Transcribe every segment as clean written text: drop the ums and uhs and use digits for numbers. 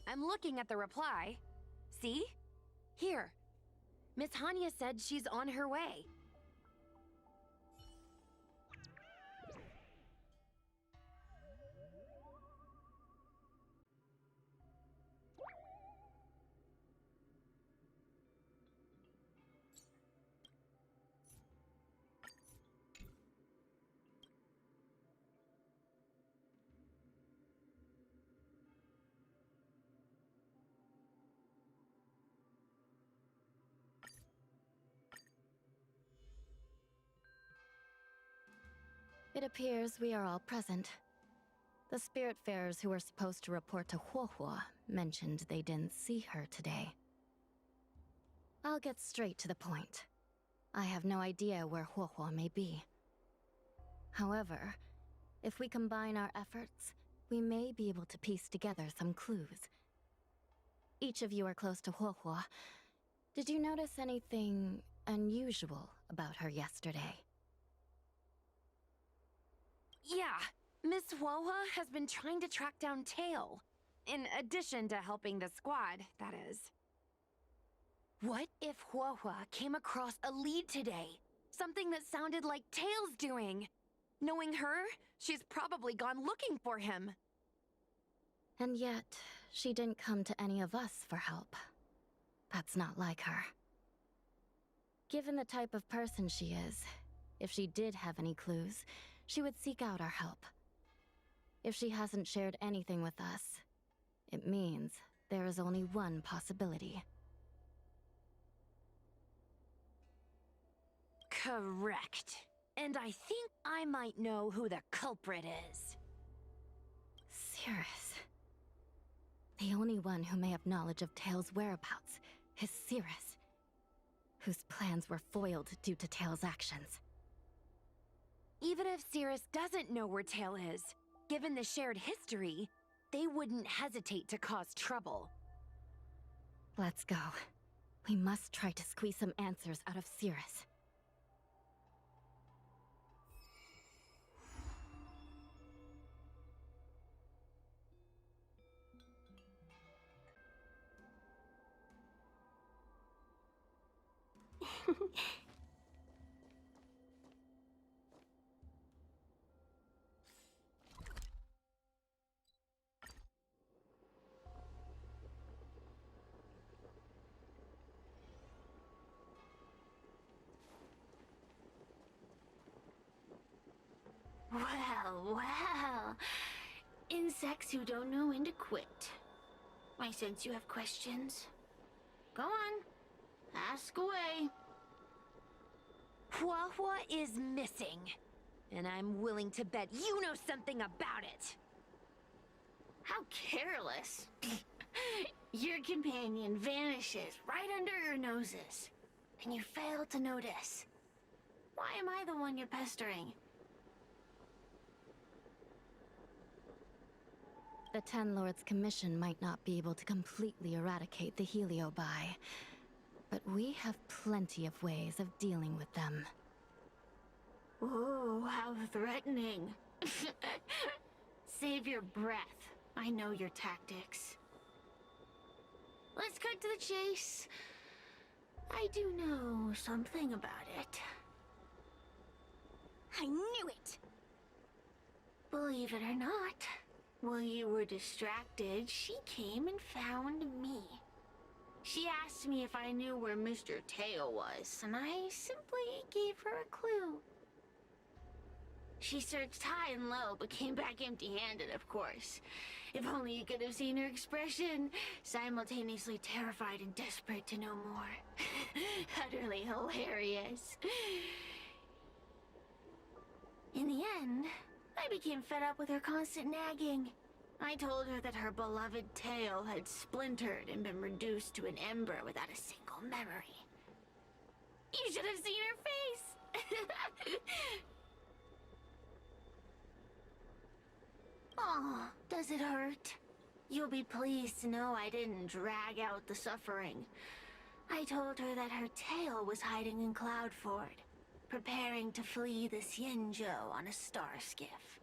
I'm looking at the reply. See? Here. Miss Hanya said she's on her way. It appears we are all present. The Spiritfarers who were supposed to report to Huohuo mentioned they didn't see her today. I'll get straight to the point. I have no idea where Huohuo may be. However, if we combine our efforts, we may be able to piece together some clues. Each of you are close to Huohuo. Did you notice anything unusual about her yesterday? Yeah, Miss Huohuo has been trying to track down Tale. In addition to helping the squad, that is. What if Huohuo came across a lead today? Something that sounded like Tale's doing. Knowing her, she's probably gone looking for him. And yet, she didn't come to any of us for help. That's not like her. Given the type of person she is, if she did have any clues, she would seek out our help. If she hasn't shared anything with us, it means there is only one possibility. Correct. And I think I might know who the culprit is. Cirrus. The only one who may have knowledge of Tale's whereabouts is Cirrus, whose plans were foiled due to Tale's actions. Even if Cirrus doesn't know where Tale is, given the shared history, they wouldn't hesitate to cause trouble. Let's go. We must try to squeeze some answers out of Cirrus. Well, well. Insects who don't know when to quit. I sense you have questions. Go on. Ask away. Huohuo is missing. And I'm willing to bet you know something about it. How careless. Your companion vanishes right under your noses. And you fail to notice. Why am I the one you're pestering? The Ten Lords' commission might not be able to completely eradicate the heliobi, but we have plenty of ways of dealing with them. Ooh, how threatening. Save your breath. I know your tactics. Let's cut to the chase. I do know something about it. I knew it! Believe it or not, while you were distracted, she came and found me. She asked me if I knew where Mr. Tale was, and I simply gave her a clue. She searched high and low, but came back empty-handed, of course. If only you could have seen her expression, simultaneously terrified and desperate to know more. Utterly hilarious. In the end, I became fed up with her constant nagging. I told her that her beloved Tale had splintered and been reduced to an ember without a single memory. You should have seen her face! Oh, does it hurt? You'll be pleased to know I didn't drag out the suffering. I told her that her Tale was hiding in Cloudford, preparing to flee the Xianzhou on a star skiff.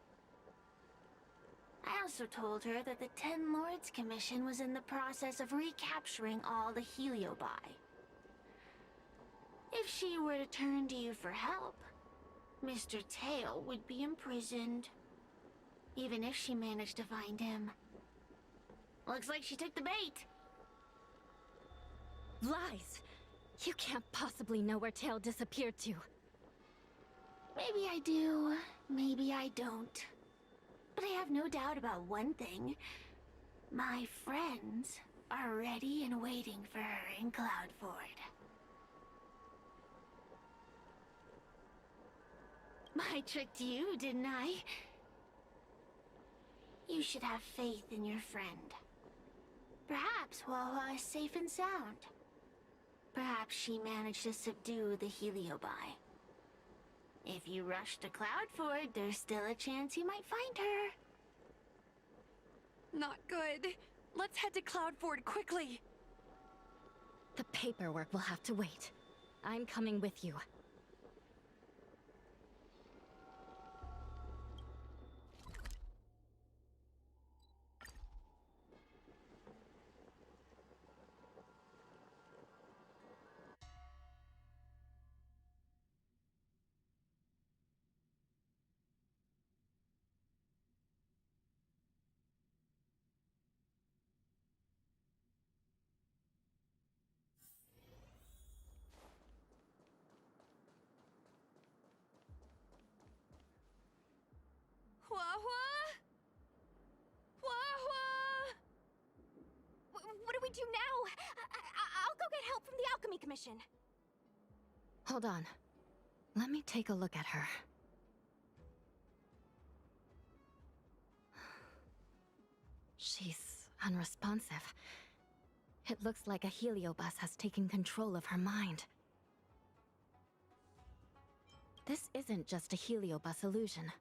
I also told her that the Ten Lords Commission was in the process of recapturing all the heliobi. If she were to turn to you for help, Mr. Tale would be imprisoned. Even if she managed to find him. Looks like she took the bait. Lies! You can't possibly know where Tail disappeared to. Maybe I do, maybe I don't. But I have no doubt about one thing. My friends are ready and waiting for her in Cloudford. I tricked you, didn't I? You should have faith in your friend. Perhaps Huohuo is safe and sound. Perhaps she managed to subdue the heliobi. If you rush to Cloudford, there's still a chance you might find her. Not good. Let's head to Cloudford quickly. The paperwork will have to wait. I'm coming with you. Huohuo? Huohuo! What do we do now? I'll go get help from the Alchemy Commission. Hold on. Let me take a look at her. She's unresponsive. It looks like a heliobus has taken control of her mind. This isn't just a heliobus illusion.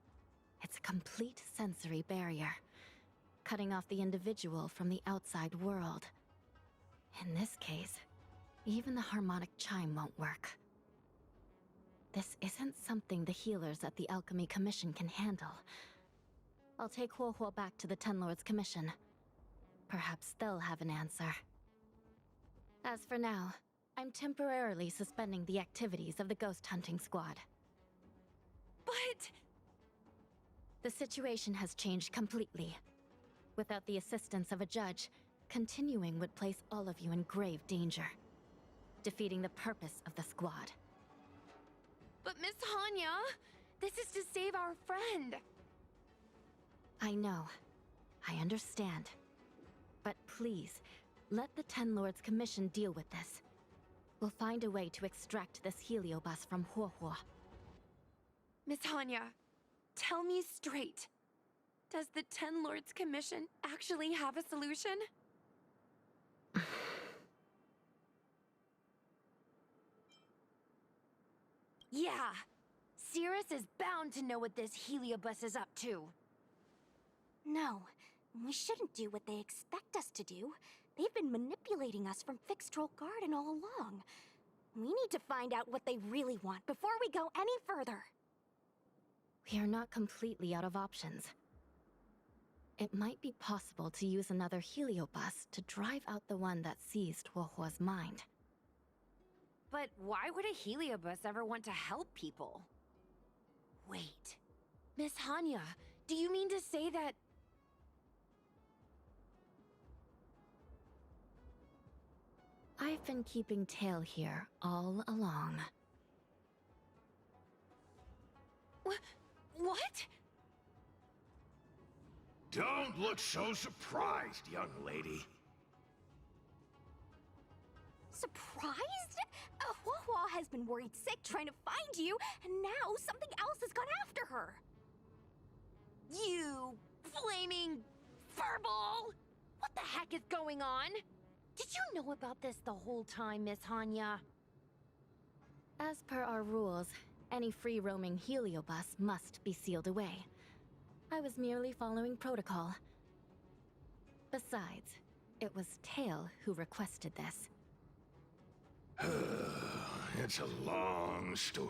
It's a complete sensory barrier, cutting off the individual from the outside world. In this case, even the harmonic chime won't work. This isn't something the healers at the Alchemy Commission can handle. I'll take Huohuo back to the Ten Lords Commission. Perhaps they'll have an answer. As for now, I'm temporarily suspending the activities of the ghost hunting squad. But... The situation has changed completely. Without the assistance of a judge, continuing would place all of you in grave danger, defeating the purpose of the squad. But Miss Hanya, this is to save our friend. I know. I understand. But please, let the Ten Lords Commission deal with this. We'll find a way to extract this heliobus from Huohuo. Miss Hanya, tell me straight. Does the Ten Lords Commission actually have a solution? Yeah. Cirrus is bound to know what this heliobus is up to. No, we shouldn't do what they expect us to do. They've been manipulating us from Fixed Troll Garden all along. We need to find out what they really want before we go any further. We are not completely out of options. It might be possible to use another heliobus to drive out the one that seized Huohuo's mind. But why would a heliobus ever want to help people? Wait. Miss Hanya, do you mean to say that... I've been keeping Tail here all along. What? Don't look so surprised, young lady. Surprised? Huohuo has been worried sick trying to find you, and now something else has gone after her. You flaming furball! What the heck is going on? Did you know about this the whole time, Miss Hanya? As per our rules, any free-roaming heliobus must be sealed away. I was merely following protocol. Besides, it was Tail who requested this. It's a long story.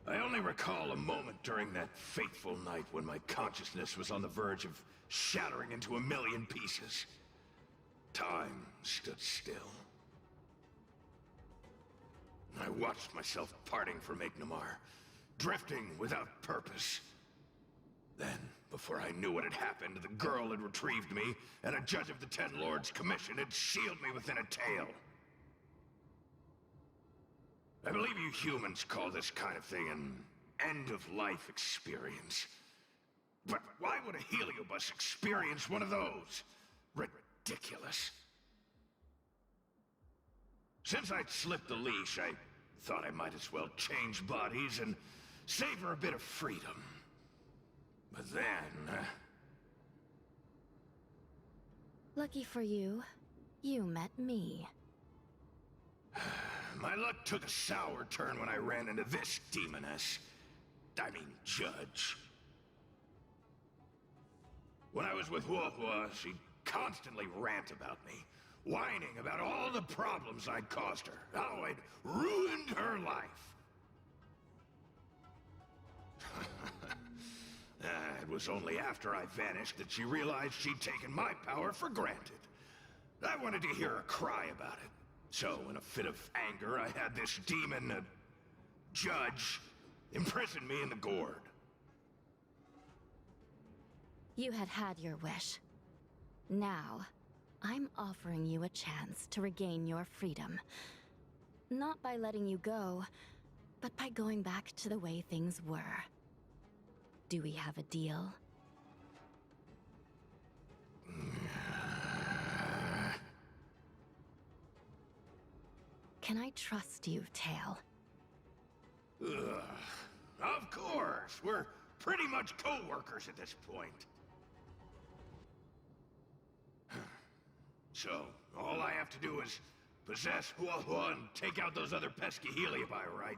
I only recall a moment during that fateful night when my consciousness was on the verge of shattering into a million pieces. Time stood still. I watched myself parting from Ignomar, drifting without purpose. Then, before I knew what had happened, the girl had retrieved me, and a judge of the Ten Lords' Commission had sealed me within a tale. I believe you humans call this kind of thing an end-of-life experience. But why would a heliobus experience one of those? Ridiculous. Since I'd slipped the leash, I thought I might as well change bodies and savor a bit of freedom. But then... Lucky for you, you met me. My luck took a sour turn when I ran into this demoness. I mean, judge. When I was with Huohuo, she'd constantly rant about me, whining about all the problems I'd caused her, how I'd ruined her life. It was only after I vanished that she realized she'd taken my power for granted. I wanted to hear her cry about it. So, in a fit of anger, I had this demon, judge, imprison me in the gourd. You had had your wish. Now, I'm offering you a chance to regain your freedom. Not by letting you go, but by going back to the way things were. Do we have a deal? Can I trust you, Tale? Ugh. Of course! We're pretty much co-workers at this point. So, all I have to do is possess Huohuo and take out those other pesky heliobi, right?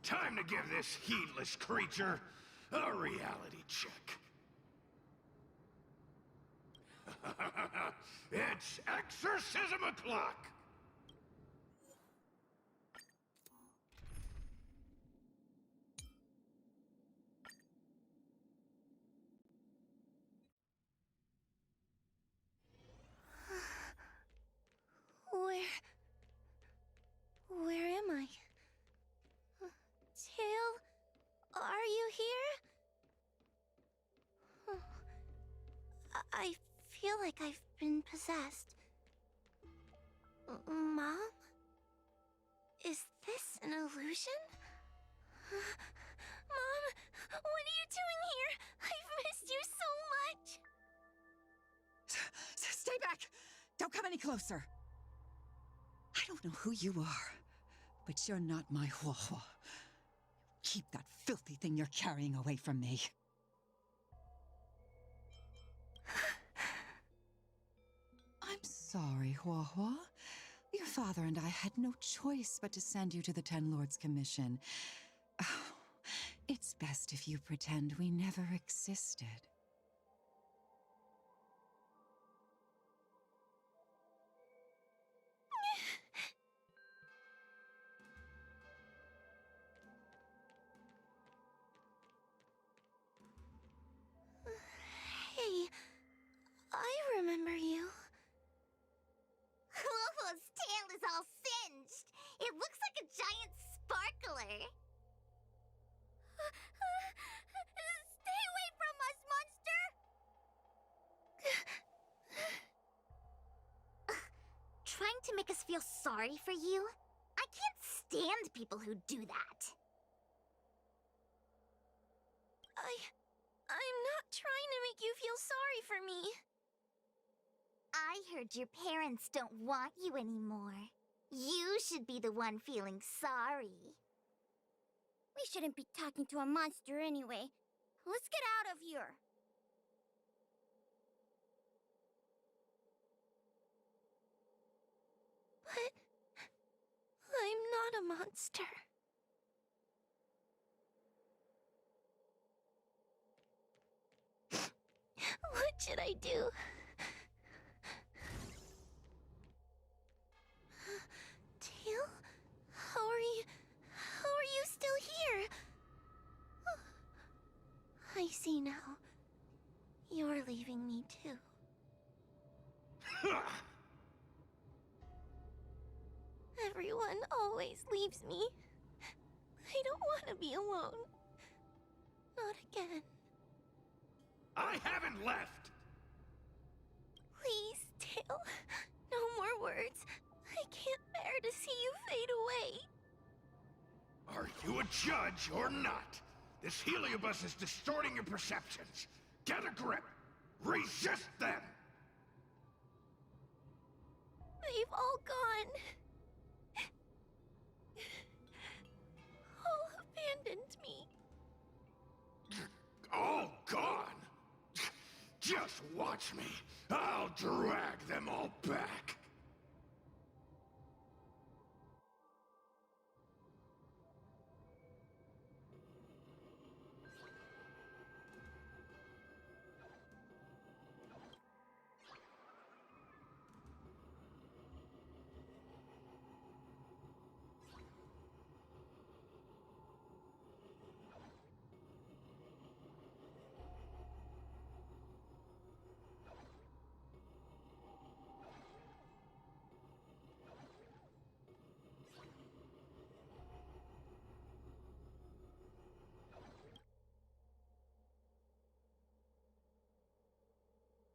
Time to give this heedless creature a reality check. It's exorcism o'clock! Where am I? Tail, are you here? I feel like I've been possessed. Mom? Is this an illusion? Mom, what are you doing here? I've missed you so much! Stay back! Don't come any closer! I don't know who you are, but you're not my Huohuo. Keep that filthy thing you're carrying away from me. I'm sorry, Huohuo. Your father and I had no choice but to send you to the Ten Lords' Commission. Oh, it's best if you pretend we never existed. Hey, I remember you. Huohuo's tail is all singed. It looks like a giant sparkler. Stay away from us, monster! Trying to make us feel sorry for you? I can't stand people who do that. I'm not trying to make you feel sorry for me. I heard your parents don't want you anymore. You should be the one feeling sorry. We shouldn't be talking to a monster anyway. Let's get out of here. But I'm not a monster. What should I do? now, you're leaving me too. Everyone always leaves me. I don't want to be alone. Not again. I haven't left! Please, Tale. No more words. I can't bear to see you fade away. Are you a judge or not? This heliobus is distorting your perceptions. Get a grip. Resist them! They've all gone. All abandoned me. All gone? Just watch me. I'll drag them all back.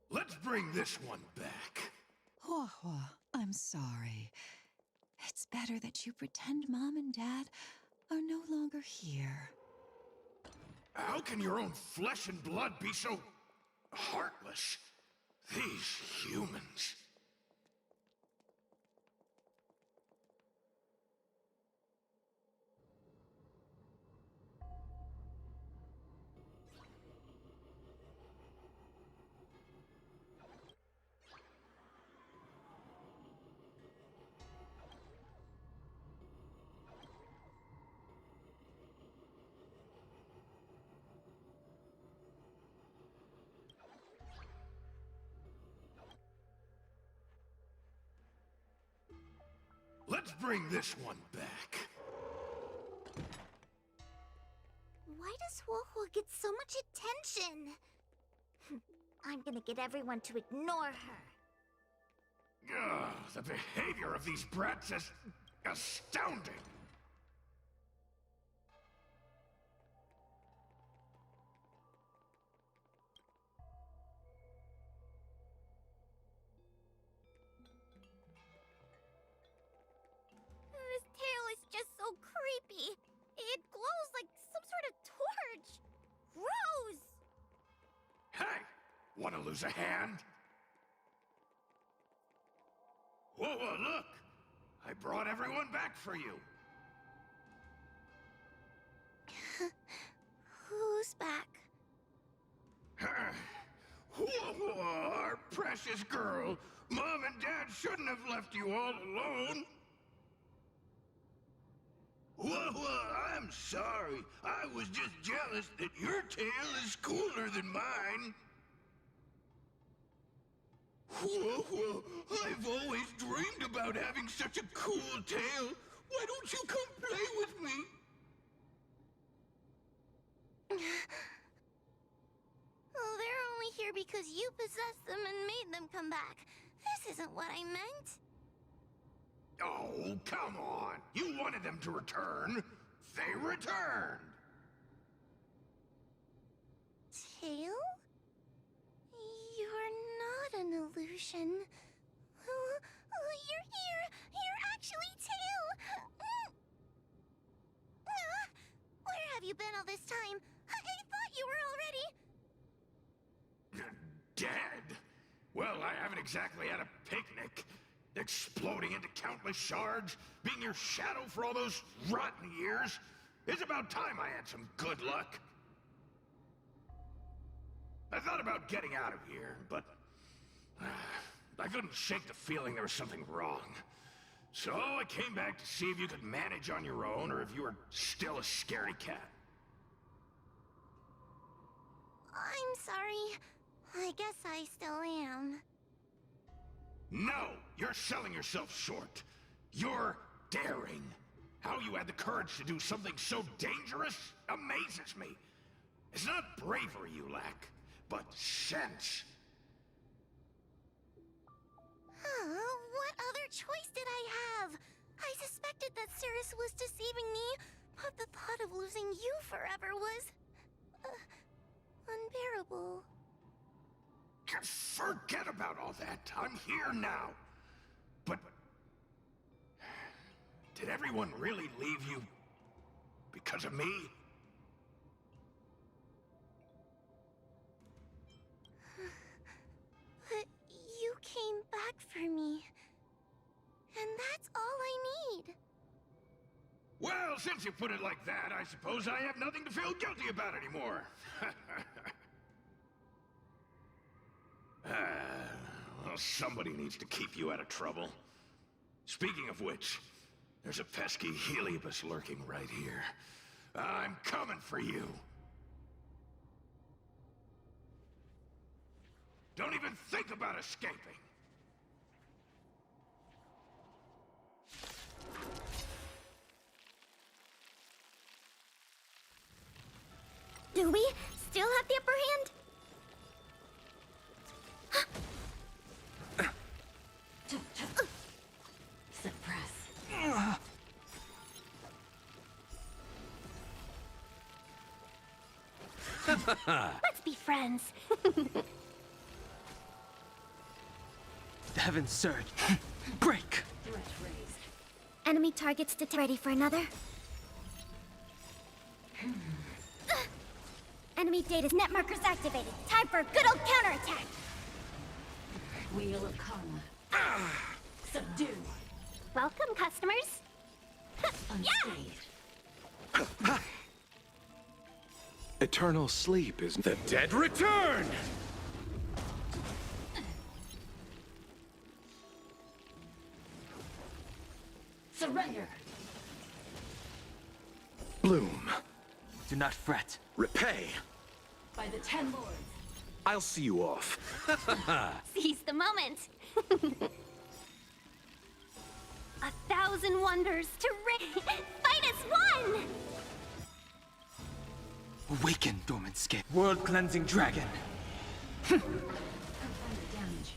Let's bring this one back. Huohuo, I'm sorry. It's better that you pretend Mom and Dad are no longer here. How can your own flesh and blood be so heartless? These humans. Let's bring this one back. Why does Huohuo get so much attention? I'm gonna get everyone to ignore her. Ugh, the behavior of these brats is astounding. This tail is just so creepy. It glows like some sort of torch. Gross! Hey, wanna lose a hand? Whoa, look! I brought everyone back for you. Who's back? Whoa, our precious girl. Mom and Dad shouldn't have left you all alone. Whoa, I'm sorry. I was just jealous that your tail is cooler than mine. Whoa, I've always dreamed about having such a cool tail. Why don't you come play with me? Oh, they're only here because you possessed them and made them come back. This isn't what I meant. Oh, come on. You wanted them to return. They returned. Tail? You're not an illusion. You're here. You're actually Tail. Where have you been all this time? I thought you were already... Dead? Well, I haven't exactly had a picnic. Exploding into countless shards, being your shadow for all those rotten years. It's about time I had some good luck. I thought about getting out of here, but I couldn't shake the feeling there was something wrong. So I came back to see if you could manage on your own, or if you were still a scaredy cat. I'm sorry. I guess I still am. No! You're selling yourself short. You're daring. How you had the courage to do something so dangerous amazes me. It's not bravery you lack, but sense. What other choice did I have? I suspected that Cirrus was deceiving me, but the thought of losing you forever was... unbearable. Forget about all that. I'm here now. But... did everyone really leave you because of me? But you came back for me. And that's all I need. Well, since you put it like that, I suppose I have nothing to feel guilty about anymore. Well, somebody needs to keep you out of trouble. Speaking of which, there's a pesky heliobus lurking right here. I'm coming for you. Don't even think about escaping. Do we still have the upper hand? Suppress. Let's be friends. The heavens surge. Break! Threat raised. Enemy targets ready for another. Enemy data's net markers activated. Time for a good old counterattack. Wheel of Karma. Subdue. Welcome, customers. Unscathed. Eternal sleep is the dead return! Surrender. Bloom. Do not fret. Repay. By the 10 lords. I'll see you off. Seize the moment. 1,000 wonders to fight as one. Awaken, dormant scale. World-cleansing dragon. Confirm the damage.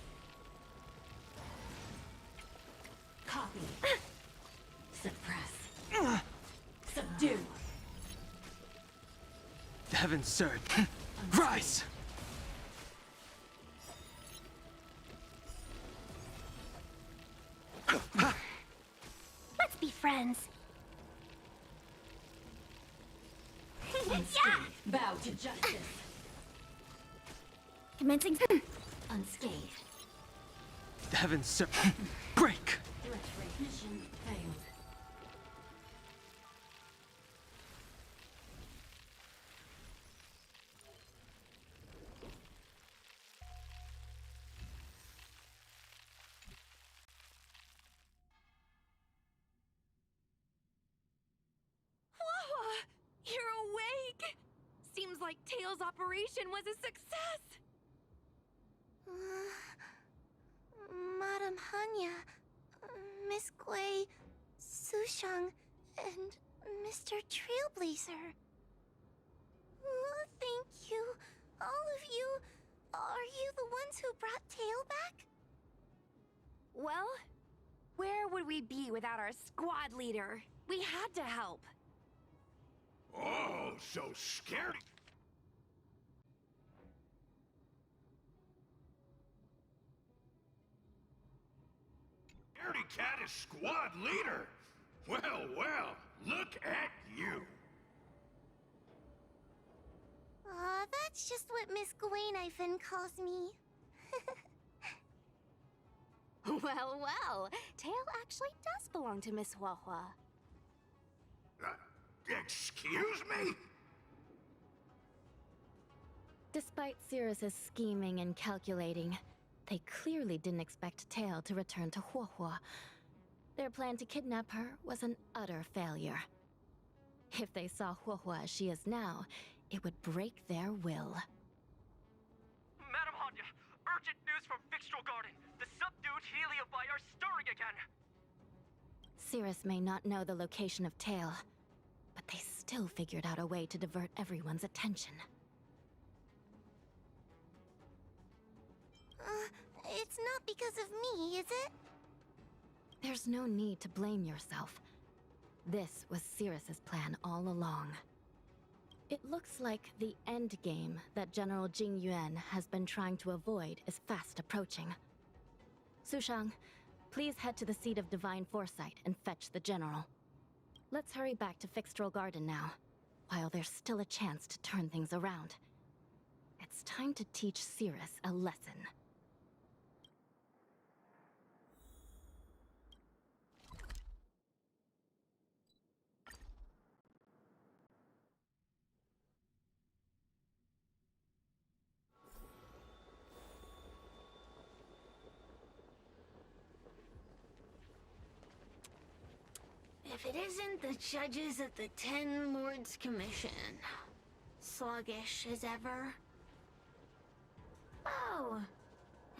Copy. Suppress. Subdue. The heavens surge. Rise! Let's be friends. Unscathed. Bow to justice. Commencing. Unscathed. The heavens surge. Break! Threat rate. Mission failed. You're awake! Seems like Tails' operation was a success! Madame Hanya, Miss Gui, Sushang, and Mr. Trailblazer. Thank you, all of you. Are you the ones who brought Tail back? Well, where would we be without our squad leader? We had to help. Oh, so scared. Scaredy Cat is squad leader. Well, well, look at you. That's just what Miss Guinaifen calls me. Well, well. Tail actually does belong to Miss Huohuo. Excuse me? Despite Cirrus's scheming and calculating, they clearly didn't expect Tail to return to Huohuo. Their plan to kidnap her was an utter failure. If they saw Huohuo as she is now, it would break their will. Madam Hanya, urgent news from Fixtral Garden. The subdued heliobi are stirring again. Cirrus may not know the location of Tail, but they still figured out a way to divert everyone's attention. It's not because of me, is it? There's no need to blame yourself. This was Cirrus's plan all along. It looks like the end game that General Jing Yuan has been trying to avoid is fast approaching. Sushang, please head to the seat of Divine Foresight and fetch the General. Let's hurry back to Fixtral Garden now, while there's still a chance to turn things around. It's time to teach Cirrus a lesson. If it isn't the judges at the Ten Lords Commission, sluggish as ever. Oh,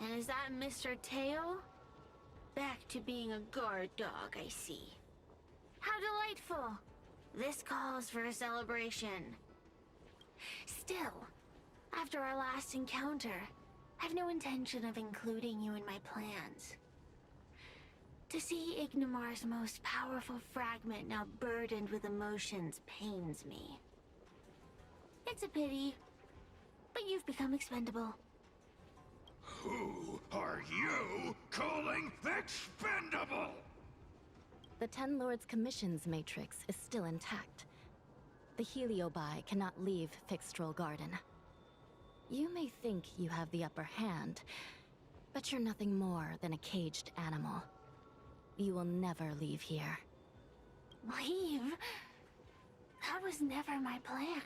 and is that Mr. Tale? Back to being a guard dog, I see. How delightful! This calls for a celebration. Still, after our last encounter, I've no intention of including you in my plans. To see Ignimar's most powerful fragment now burdened with emotions pains me. It's a pity, but you've become expendable. Who are you calling expendable? The Ten Lords Commission's matrix is still intact. The heliobi cannot leave Fixtral Garden. You may think you have the upper hand, but you're nothing more than a caged animal. You will never leave here. Leave? That was never my plan.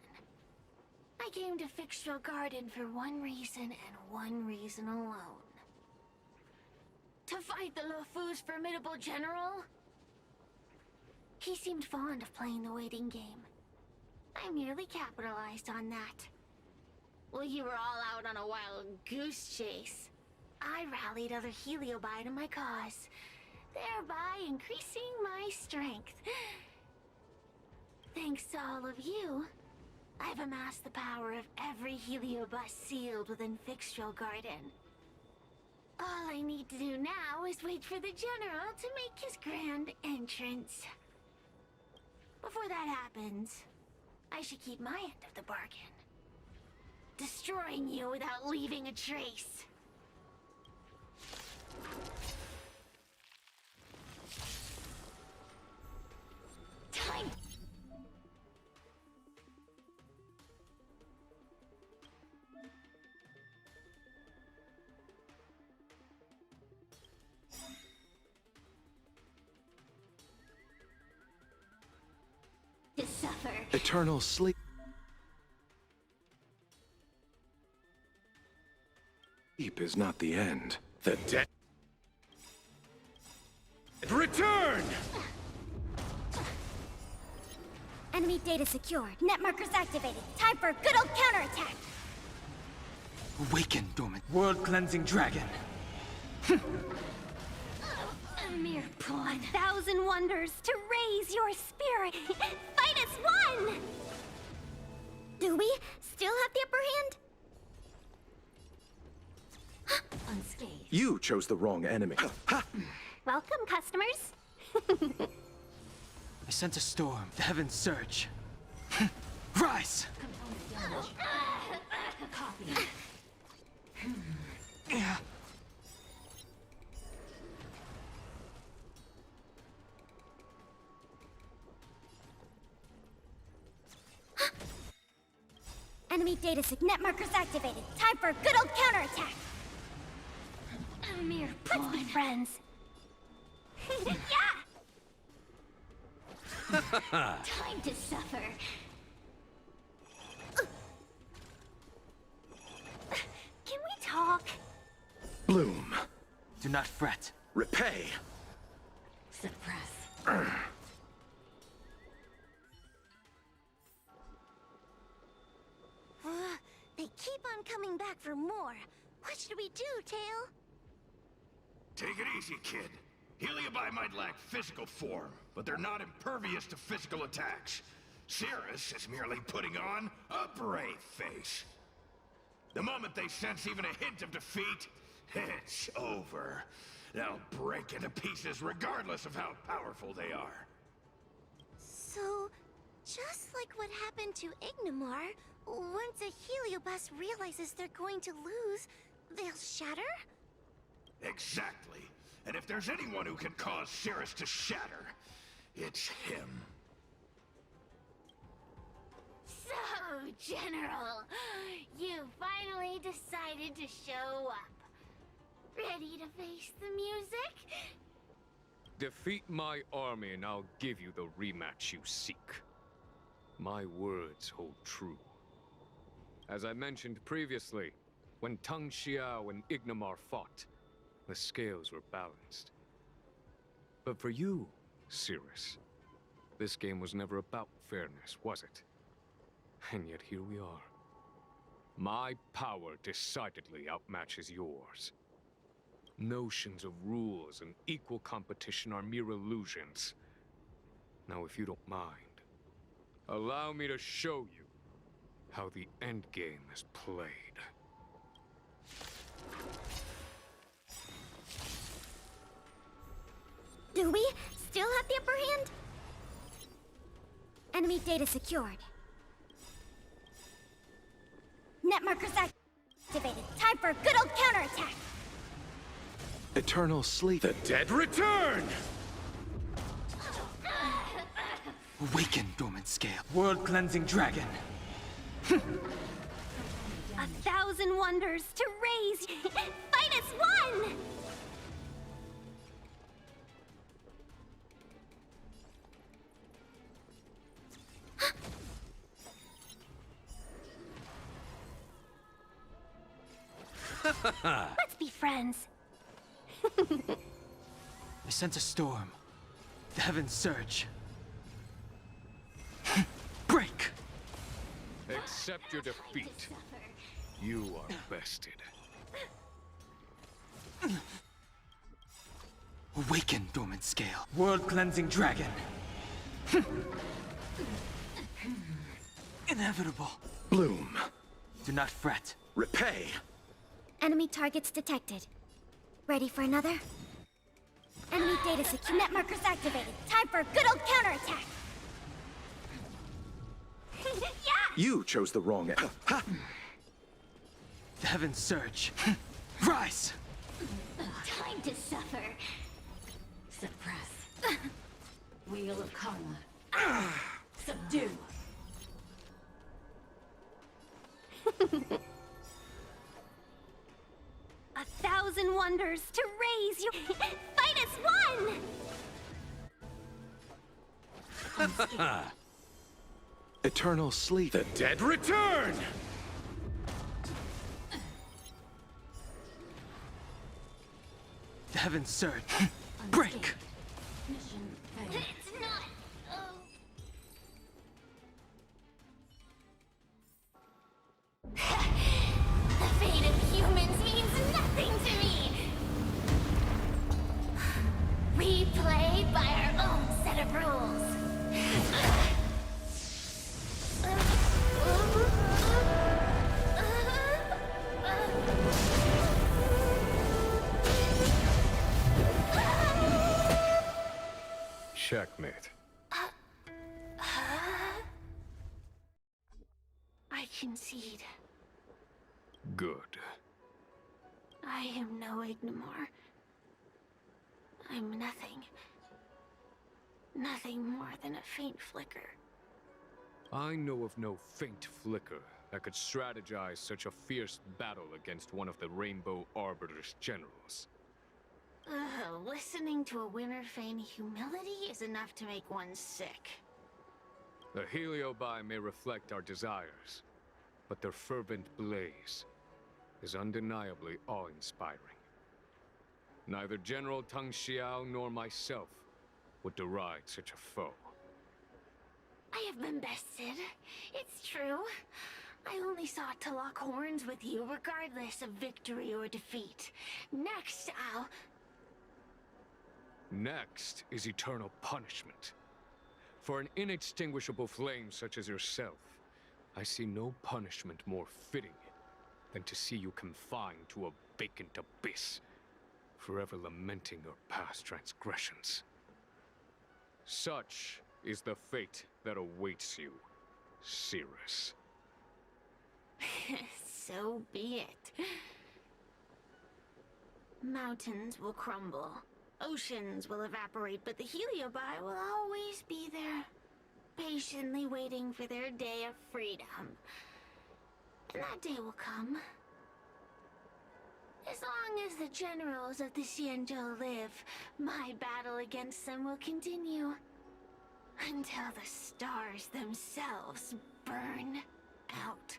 I came to Fixtral Garden for one reason and one reason alone. To fight the Luofu's formidable general? He seemed fond of playing the waiting game. I merely capitalized on that. While you were all out on a wild goose chase, I rallied other heliobi to my cause, thereby increasing my strength. Thanks to all of you, I've amassed the power of every heliobus sealed within Fixtral Garden. All I need to do now is wait for the General to make his grand entrance. Before that happens, I should keep my end of the bargain. Destroying you without leaving a trace. Time! To suffer. Eternal sleep. Sleep is not the end. The dead. Return! Enemy data secured. Net markers activated. Time for a good old counterattack. Awaken, dormant. World-cleansing dragon. A mere pawn. 1,000 wonders to raise your spirit. Fight as one! Do we still have the upper hand? Unscathed. You chose the wrong enemy. Welcome, customers. I sent a storm. The heavens surge. Rise! Copy. Enemy data net markers activated. Time for a good old counterattack. A mere pawn. Let's be friends. Yeah! Time to suffer. Can we talk? Bloom. Do not fret. Repay. Suppress. They keep on coming back for more. What should we do, Tail? Take it easy, kid. Heliobi might lack physical form, but they're not impervious to physical attacks. Cirrus is merely putting on a brave face. The moment they sense even a hint of defeat, It's over. They'll break into pieces regardless of how powerful they are. So, just like what happened to Ignimar, once a heliobus realizes they're going to lose, they'll shatter? Exactly. And if there's anyone who can cause Cirrus to shatter, it's him. So, General, you finally decided to show up. Ready to face the music? Defeat my army and I'll give you the rematch you seek. My words hold true. As I mentioned previously, when Tang Xiao and Ignimar fought, the scales were balanced. But for you, Cirrus, this game was never about fairness, was it? And yet here we are. My power decidedly outmatches yours. Notions of rules and equal competition are mere illusions. Now, if you don't mind, allow me to show you how the endgame is played. Do we still have the upper hand? Enemy data secured. Net markers activated. Time for a good old counterattack. Eternal sleep. The dead return! Awaken, dormant scale. World-cleansing dragon. 1,000 wonders to raise. Fight as one! Let's be friends. I sense a storm. The heavens surge. Break! Accept your defeat. You are bested. Awaken, dormant scale. World-cleansing dragon. Inevitable. Bloom. Do not fret. Repay. Enemy targets detected. Ready for another? Enemy data secure. Net markers activated. Time for a good old counterattack. Yeah! You chose the wrong end. The heavens surge. Rise! Time to suffer. Suppress. Wheel of Karma. Subdue. 1,000 wonders to raise you. Fight as one! Eternal sleep. The dead return! The heavens surge. Break! Mission failed. It's not. The fate of humans means nothing to me. We play by our own set of rules. Checkmate. I concede. Good. I am no Ignimar. I'm nothing. Nothing more than a faint flicker. I know of no faint flicker that could strategize such a fierce battle against one of the Rainbow Arbiter's generals. Listening to a winner feign humility is enough to make one sick. The heliobi may reflect our desires, but their fervent blaze is undeniably awe-inspiring. Neither General Tang Xiao nor myself would deride such a foe. I have been bested. It's true. I only sought to lock horns with you regardless of victory or defeat. Next, I'll... Next is eternal punishment. For an inextinguishable flame such as yourself, I see no punishment more fitting than to see you confined to a vacant abyss, forever lamenting your past transgressions. Such is the fate that awaits you, Cirrus. So be it. Mountains will crumble, oceans will evaporate, but the heliobi will always be there, patiently waiting for their day of freedom. And that day will come. As long as the generals of the Xianzhou live, my battle against them will continue. Until the stars themselves burn out.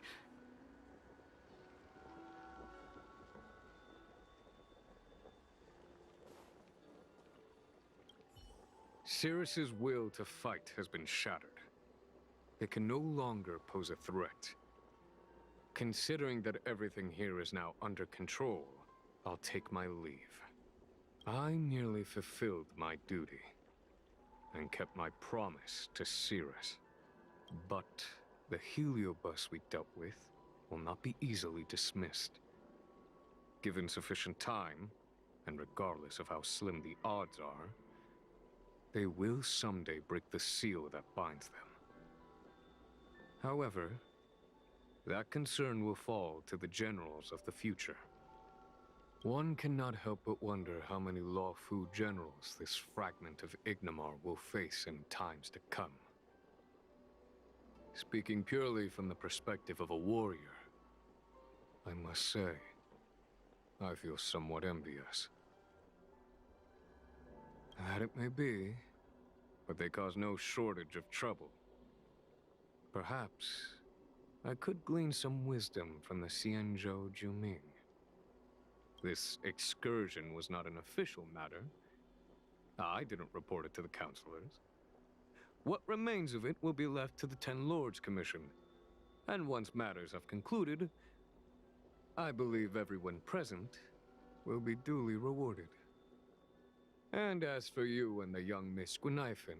Cirrus's will to fight has been shattered. They can no longer pose a threat. Considering that everything here is now under control, I'll take my leave. I merely fulfilled my duty and kept my promise to Cirrus. But the heliobus we dealt with will not be easily dismissed. Given sufficient time, and regardless of how slim the odds are, they will someday break the seal that binds them. However, that concern will fall to the generals of the future. One cannot help but wonder how many Luofu generals this fragment of Ignimar will face in times to come. Speaking purely from the perspective of a warrior, I must say, I feel somewhat envious. That it may be, but they cause no shortage of trouble. Perhaps I could glean some wisdom from the Xianzhou Juming. This excursion was not an official matter. I didn't report it to the counselors. What remains of it will be left to the Ten Lords Commission. And once matters have concluded, I believe everyone present will be duly rewarded. And as for you and the young Miss Guinaifen,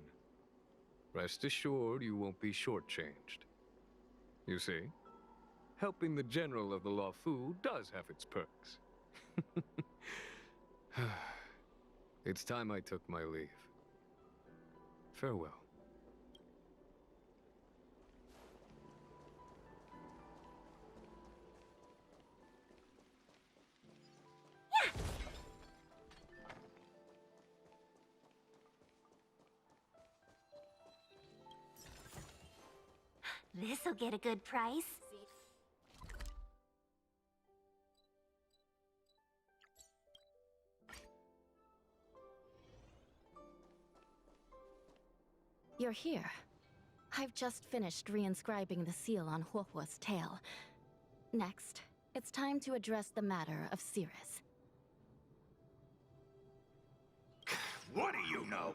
rest assured you won't be shortchanged. You see, helping the general of the Luofu does have its perks. It's time I took my leave. Farewell. This'll get a good price. You're here. I've just finished reinscribing the seal on Huohuo's tail. Next, it's time to address the matter of Cirrus. What do you know?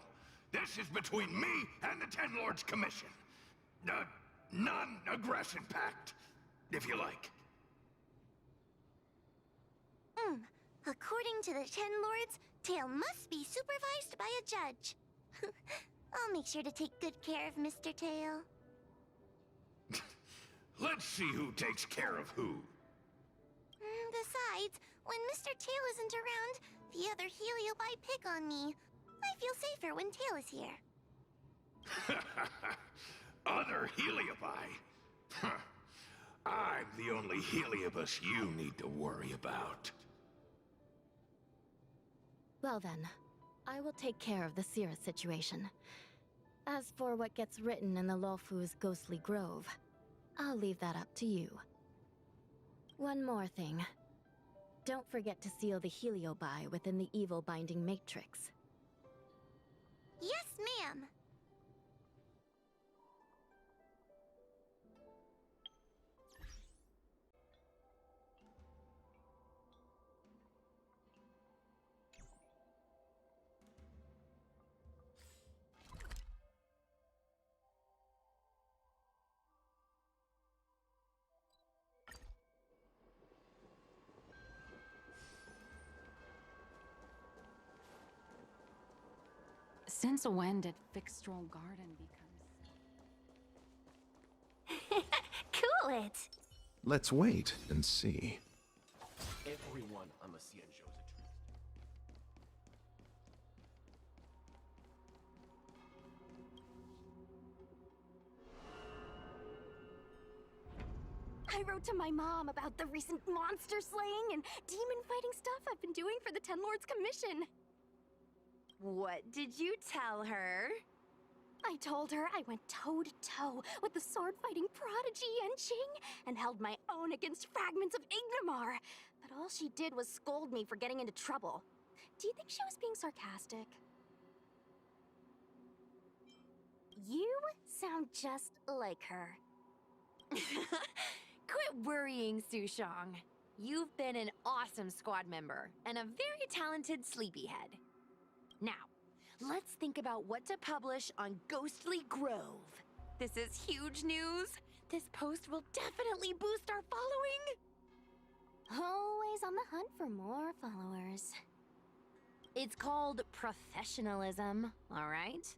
This is between me and the Ten Lords Commission. A non-aggression pact, if you like. According to the Ten Lords, Tail must be supervised by a judge. I'll make sure to take good care of Mr. Tail. Let's see who takes care of who. Besides, when Mr. Tail isn't around, the other heliobi pick on me. I feel safer when Tail is here. Other heliobi? Huh. I'm the only heliobus you need to worry about. Well then, I will take care of the Cirrus situation. As for what gets written in the Luofu's ghostly grove, I'll leave that up to you. One more thing. Don't forget to seal the heliobi within the evil binding matrix. Yes, ma'am. Since when did Fixtral Garden become... Cool it. Let's wait and see. If everyone on the Xianzhou's a truth. I wrote to my mom about the recent monster slaying and demon fighting stuff I've been doing for the Ten Lords Commission. What did you tell her? I told her I went toe-to-toe with the sword-fighting prodigy Yanqing and held my own against fragments of Ignamar, but all she did was scold me for getting into trouble. Do you think she was being sarcastic? You sound just like her. Quit worrying, Sushang. You've been an awesome squad member and a very talented sleepyhead. Now, let's think about what to publish on Ghostly Grove. This is huge news. This post will definitely boost our following. Always on the hunt for more followers. It's called professionalism, all right?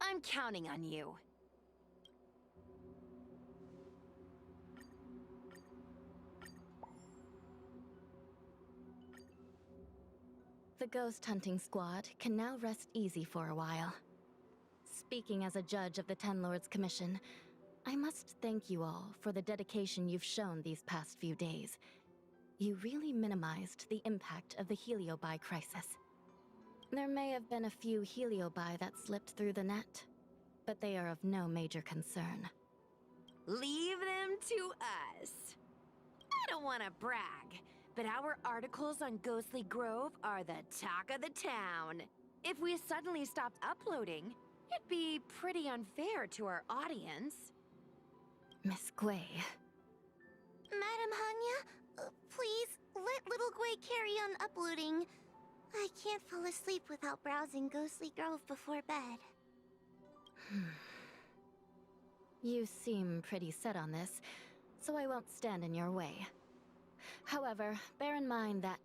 I'm counting on you. The ghost hunting squad can now rest easy for a while. Speaking as a judge of the Ten Lords Commission, I must thank you all for the dedication you've shown these past few days. You really minimized the impact of the heliobi crisis. There may have been a few heliobi that slipped through the net, but they are of no major concern. Leave them to us. I don't want to brag, but our articles on Ghostly Grove are the talk of the town. If we suddenly stopped uploading, it'd be pretty unfair to our audience. Miss Gui. Madam Hanya, please let little Gui carry on uploading. I can't fall asleep without browsing Ghostly Grove before bed. You seem pretty set on this, so I won't stand in your way. However, bear in mind that...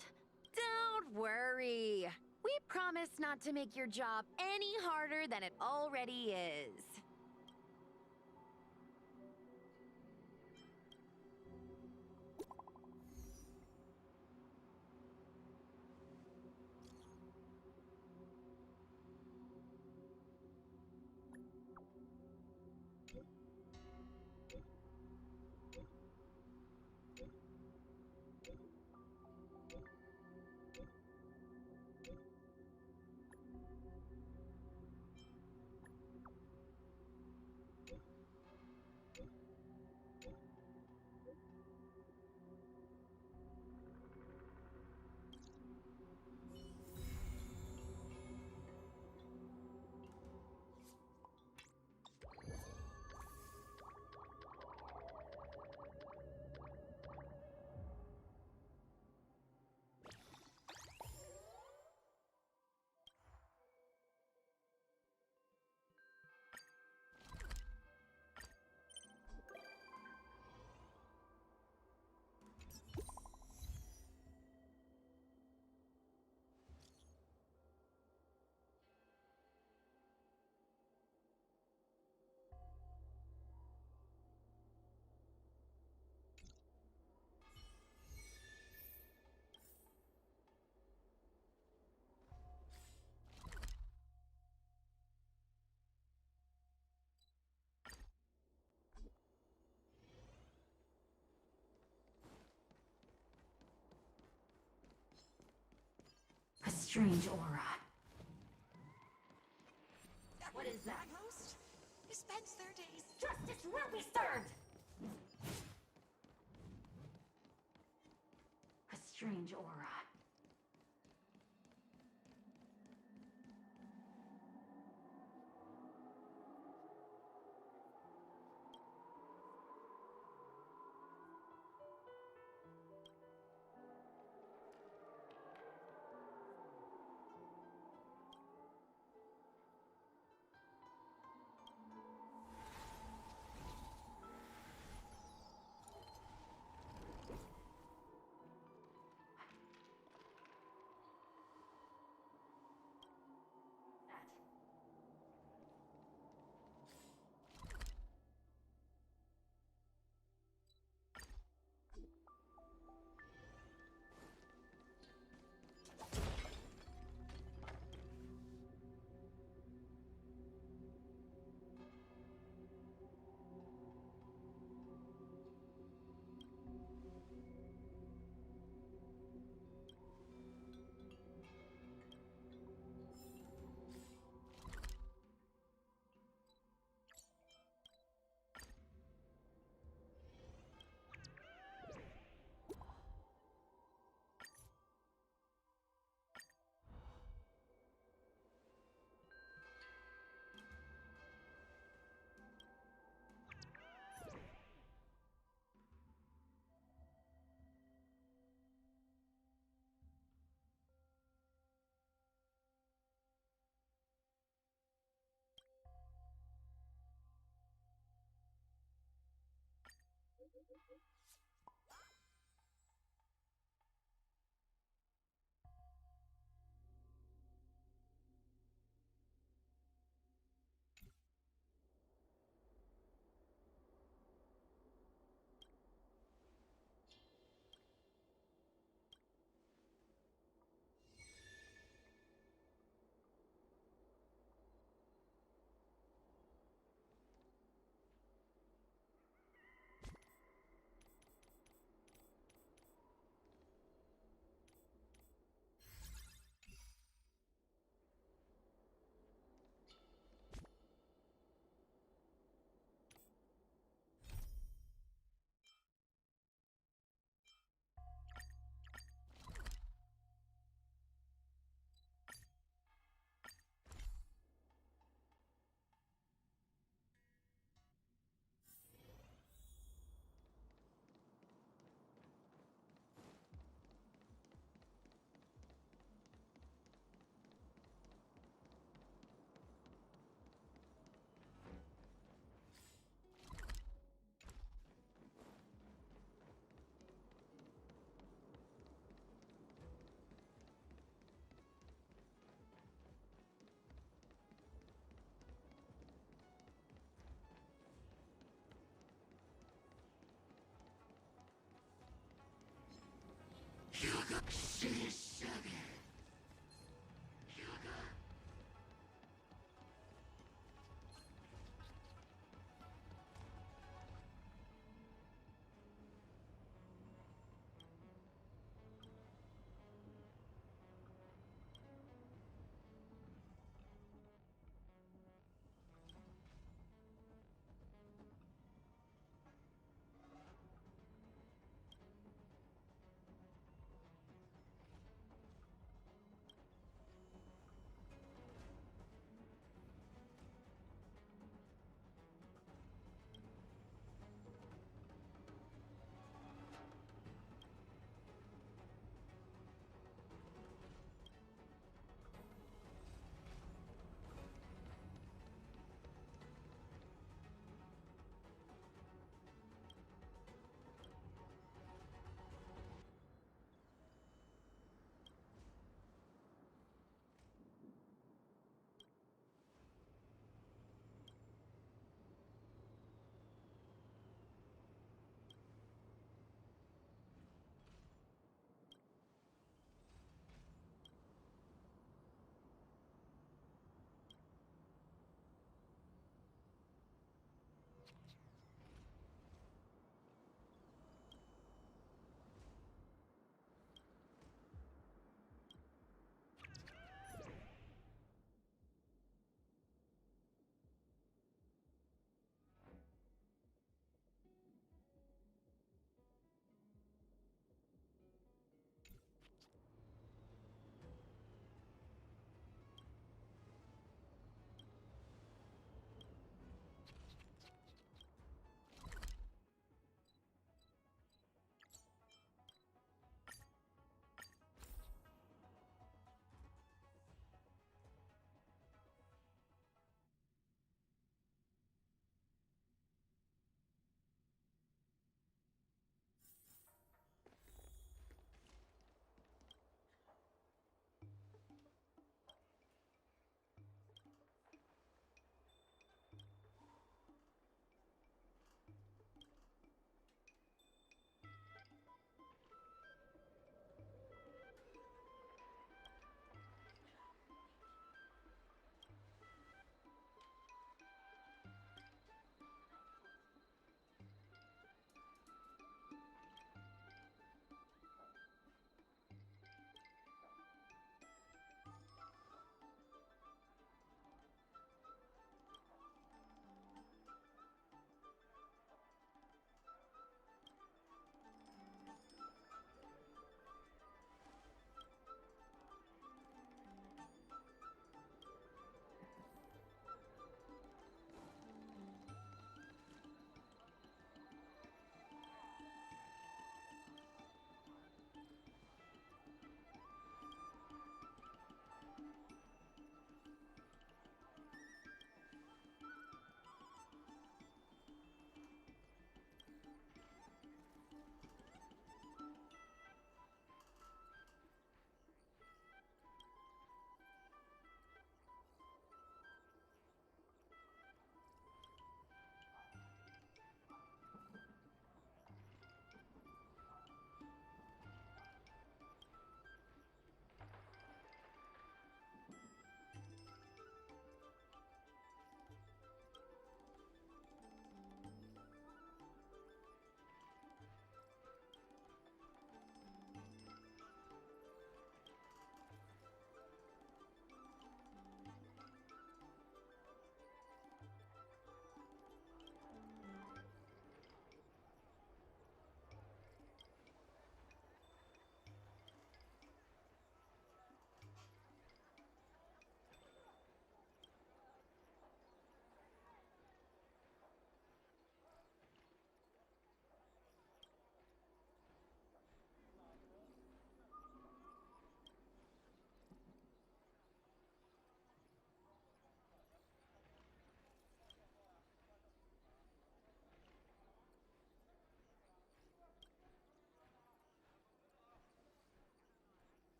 Don't worry. We promise not to make your job any harder than it already is. A strange aura. What is that? Most dispense their days. Justice will be served! A strange aura.